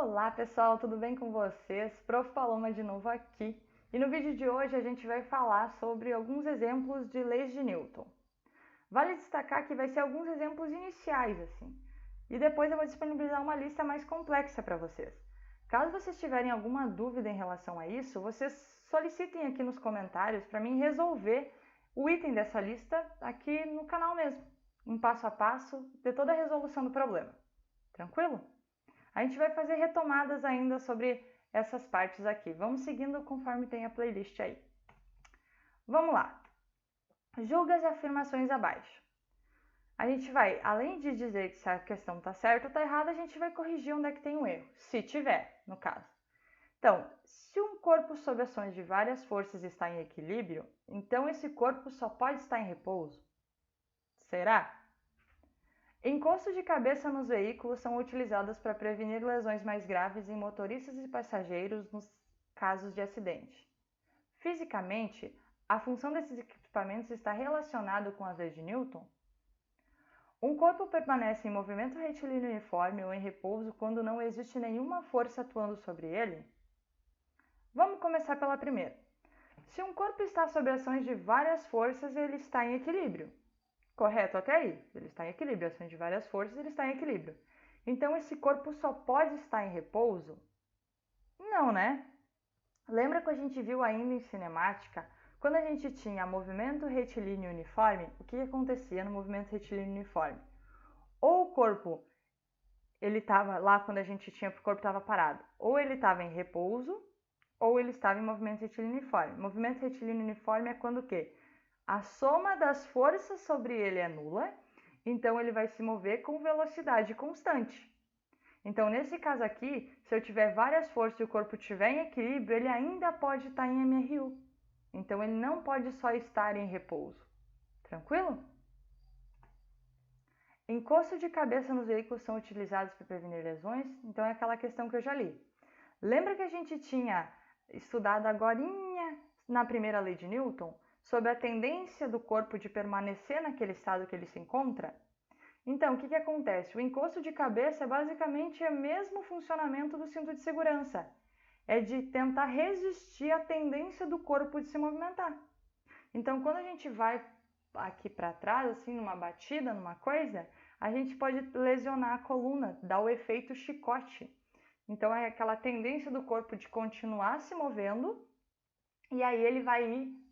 Olá pessoal, tudo bem com vocês? Prof. Paloma de novo aqui. E no vídeo de hoje a gente vai falar sobre alguns exemplos de leis de Newton. Vale destacar que vai ser alguns exemplos iniciais assim. E depois eu vou disponibilizar uma lista mais complexa para vocês. Caso vocês tiverem alguma dúvida em relação a isso, vocês solicitem aqui nos comentários para mim resolver o item dessa lista aqui no canal mesmo. Um passo a passo de toda a resolução do problema. Tranquilo? A gente vai fazer retomadas ainda sobre essas partes aqui. Vamos seguindo conforme tem a playlist aí. Vamos lá. Julga as afirmações abaixo. A gente vai, além de dizer que se a questão está certa ou está errada, a gente vai corrigir onde é que tem um erro, se tiver, no caso. Então, se um corpo sob ações de várias forças está em equilíbrio, então esse corpo só pode estar em repouso. Será? Encostos de cabeça nos veículos são utilizados para prevenir lesões mais graves em motoristas e passageiros nos casos de acidente. Fisicamente, a função desses equipamentos está relacionada com as leis de Newton? Um corpo permanece em movimento retilíneo uniforme ou em repouso quando não existe nenhuma força atuando sobre ele? Vamos começar pela primeira. Se um corpo está sob ações de várias forças, ele está em equilíbrio. Correto até aí? Ele está em equilíbrio, ações de várias forças, ele está em equilíbrio. Então esse corpo só pode estar em repouso? Não, né? Lembra que a gente viu ainda em cinemática, quando a gente tinha movimento retilíneo uniforme, o que acontecia no movimento retilíneo uniforme? Ou o corpo, ele estava lá quando a gente tinha, o corpo estava parado, ou ele estava em repouso, ou ele estava em movimento retilíneo uniforme. Movimento retilíneo uniforme é quando o quê? A soma das forças sobre ele é nula, então ele vai se mover com velocidade constante. Então, nesse caso aqui, se eu tiver várias forças e o corpo estiver em equilíbrio, ele ainda pode estar em MRU. Então, ele não pode só estar em repouso. Tranquilo? Encosto de cabeça nos veículos são utilizados para prevenir lesões? Então, é aquela questão que eu já li. Lembra que a gente tinha estudado agorinha na primeira lei de Newton? Sobre a tendência do corpo de permanecer naquele estado que ele se encontra? Então, o que acontece? O encosto de cabeça é basicamente o mesmo funcionamento do cinto de segurança. É de tentar resistir à tendência do corpo de se movimentar. Então, quando a gente vai aqui para trás, assim, numa batida, numa coisa, a gente pode lesionar a coluna, dar o efeito chicote. Então, é aquela tendência do corpo de continuar se movendo e aí ele vai ir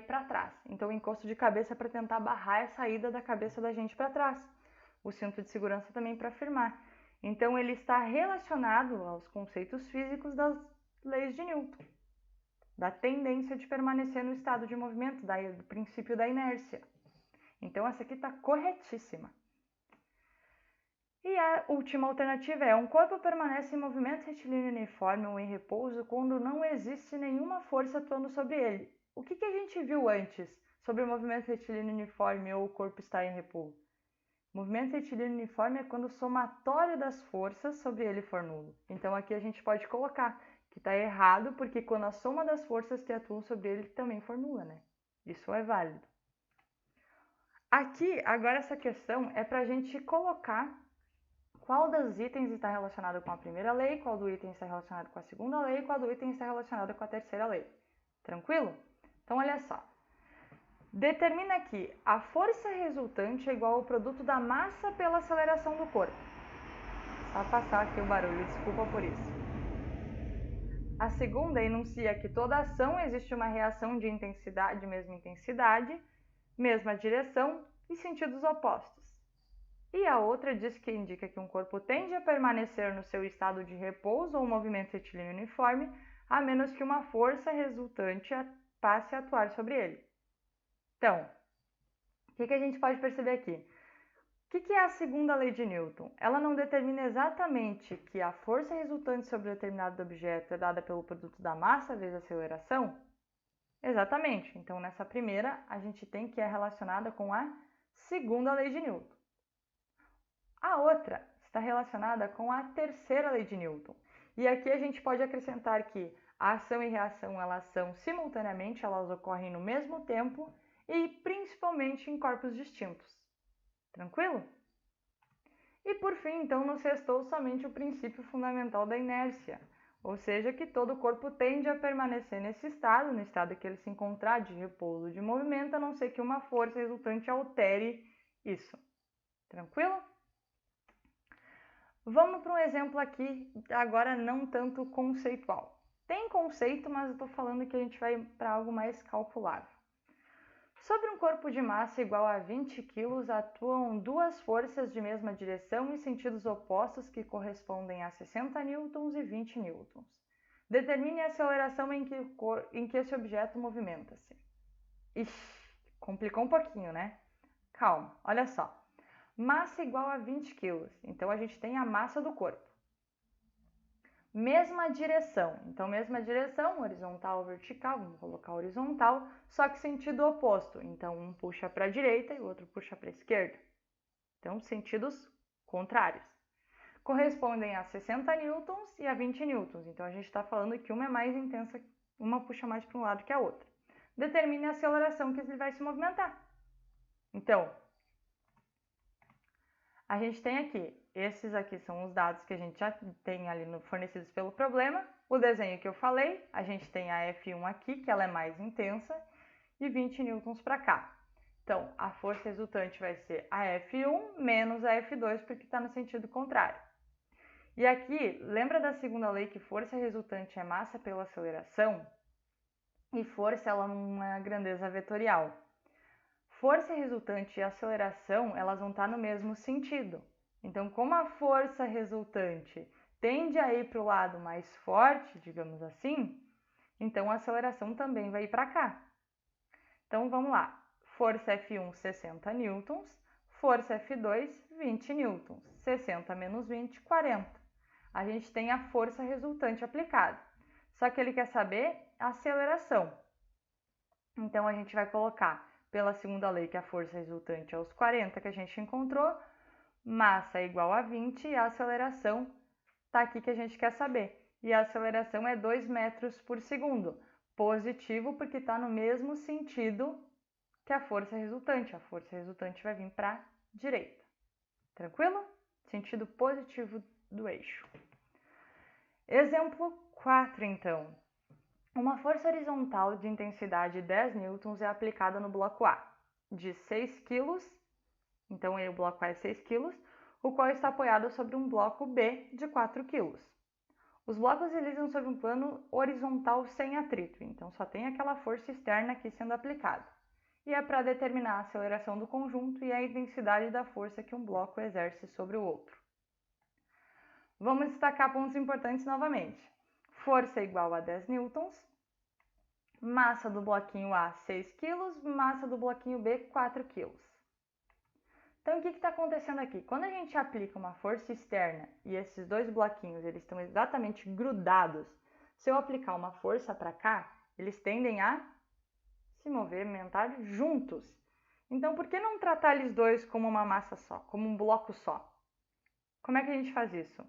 para trás. Então, o encosto de cabeça é para tentar barrar a saída da cabeça da gente para trás. O cinto de segurança também para firmar. Então, ele está relacionado aos conceitos físicos das leis de Newton, da tendência de permanecer no estado de movimento, do princípio da inércia. Então, essa aqui está corretíssima. E a última alternativa é: um corpo permanece em movimento retilíneo uniforme ou em repouso quando não existe nenhuma força atuando sobre ele. O que a gente viu antes sobre o movimento retilíneo uniforme ou o corpo estar em repouso? O movimento retilíneo uniforme é quando o somatório das forças sobre ele for nulo. Então aqui a gente pode colocar que está errado porque quando a soma das forças que atuam sobre ele também for nula, né? Isso é válido. Aqui, agora essa questão é para a gente colocar qual dos itens está relacionado com a primeira lei, qual do item está relacionado com a segunda lei, qual do item está relacionado com a terceira lei. Tranquilo? Então, olha só. Determina que a força resultante é igual ao produto da massa pela aceleração do corpo. Só passar aqui o barulho, desculpa por isso. A segunda enuncia que toda ação existe uma reação de intensidade, mesma direção e sentidos opostos. E a outra diz que indica que um corpo tende a permanecer no seu estado de repouso ou movimento retilíneo uniforme, a menos que uma força resultante passe a atuar sobre ele. Então, o que a gente pode perceber aqui? O que é a segunda lei de Newton? Ela não determina exatamente que a força resultante sobre determinado objeto é dada pelo produto da massa vezes a aceleração? Exatamente. Então, nessa primeira, a gente tem que é relacionada com a segunda lei de Newton. A outra está relacionada com a terceira lei de Newton. E aqui a gente pode acrescentar que a ação e reação elas são simultaneamente, elas ocorrem no mesmo tempo e principalmente em corpos distintos. Tranquilo? E por fim, então, nos restou somente o princípio fundamental da inércia, ou seja, que todo o corpo tende a permanecer nesse estado, no estado que ele se encontrar de repouso ou de movimento, a não ser que uma força resultante altere isso. Tranquilo? Vamos para um exemplo aqui, agora não tanto conceitual. Tem conceito, mas eu estou falando que a gente vai para algo mais calculável. Sobre um corpo de massa igual a 20 kg, atuam duas forças de mesma direção e sentidos opostos que correspondem a 60 N e 20 N. Determine a aceleração em que esse objeto movimenta-se. Ixi, complicou um pouquinho, né? Calma, olha só. Massa igual a 20 kg, então a gente tem a massa do corpo. Mesma direção, então mesma direção, horizontal, vertical, vamos colocar horizontal, só que sentido oposto, então um puxa para a direita e o outro puxa para a esquerda. Então sentidos contrários. Correspondem a 60 newtons e a 20 newtons, então a gente está falando que uma é mais intensa, uma puxa mais para um lado que a outra. Determine a aceleração que ele vai se movimentar. Então, a gente tem aqui, esses aqui são os dados que a gente já tem ali fornecidos pelo problema. O desenho que eu falei, a gente tem a F1 aqui, que ela é mais intensa, e 20 newtons para cá. Então, a força resultante vai ser a F1 menos a F2, porque está no sentido contrário. E aqui, lembra da segunda lei que força resultante é massa pela aceleração? E força ela é uma grandeza vetorial. Força resultante e aceleração, elas vão estar no mesmo sentido. Então, como a força resultante tende a ir para o lado mais forte, digamos assim, então a aceleração também vai ir para cá. Então, vamos lá. Força F1, 60 newtons. Força F2, 20 newtons. 60 menos 20, 40. A gente tem a força resultante aplicada. Só que ele quer saber a aceleração. Então, a gente vai colocar pela segunda lei que a força resultante é os 40 que a gente encontrou, massa é igual a 20 e a aceleração está aqui que a gente quer saber. E a aceleração é 2 metros por segundo. Positivo porque está no mesmo sentido que a força resultante. A força resultante vai vir para a direita. Tranquilo? Sentido positivo do eixo. Exemplo 4, então. Uma força horizontal de intensidade 10 newtons é aplicada no bloco A, de 6 kg, então o bloco A é 6 kg, o qual está apoiado sobre um bloco B de 4 kg. Os blocos deslizam sobre um plano horizontal sem atrito, então só tem aquela força externa aqui sendo aplicada. E é para determinar a aceleração do conjunto e a intensidade da força que um bloco exerce sobre o outro. Vamos destacar pontos importantes novamente. Força igual a 10 newtons, massa do bloquinho A 6 kg, massa do bloquinho B 4 kg. Então o que está acontecendo aqui? Quando a gente aplica uma força externa e esses dois bloquinhos eles estão exatamente grudados, se eu aplicar uma força para cá, eles tendem a se movimentar juntos. Então por que não tratar eles dois como uma massa só, como um bloco só? Como é que a gente faz isso?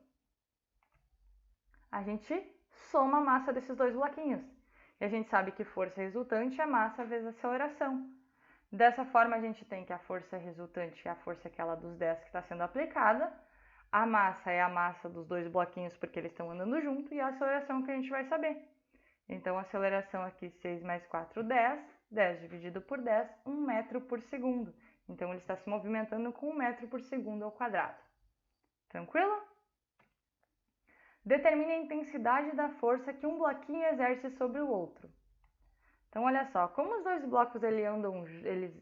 A gente soma a massa desses dois bloquinhos. E a gente sabe que força resultante é massa vezes aceleração. Dessa forma, a gente tem que a força resultante é a força aquela dos 10 que está sendo aplicada. A massa é a massa dos dois bloquinhos porque eles estão andando junto. E a aceleração que a gente vai saber. Então, a aceleração aqui, 6 mais 4, 10. 10 dividido por 10, 1 metro por segundo. Então, ele está se movimentando com 1 metro por segundo ao quadrado. Tranquilo? Determine a intensidade da força que um bloquinho exerce sobre o outro. Então, olha só, como os dois blocos eles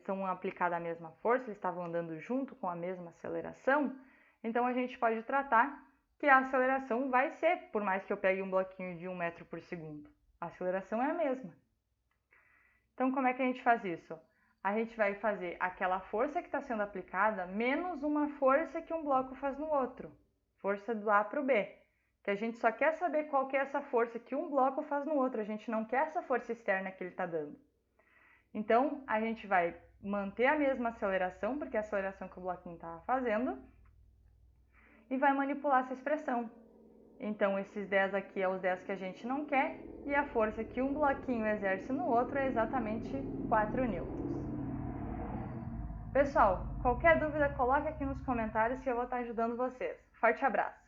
são aplicada a mesma força, eles estavam andando junto com a mesma aceleração, então a gente pode tratar que a aceleração vai ser, por mais que eu pegue um bloquinho de 1 metro por segundo, a aceleração é a mesma. Então, como é que a gente faz isso? A gente vai fazer aquela força que está sendo aplicada menos uma força que um bloco faz no outro, força do A para o B. Que a gente só quer saber qual que é essa força que um bloco faz no outro, a gente não quer essa força externa que ele está dando. Então, a gente vai manter a mesma aceleração, porque é a aceleração que o bloquinho está fazendo, e vai manipular essa expressão. Então, esses 10 aqui é os 10 que a gente não quer, e a força que um bloquinho exerce no outro é exatamente 4 newtons. Pessoal, qualquer dúvida coloque aqui nos comentários que eu vou estar ajudando vocês. Forte abraço!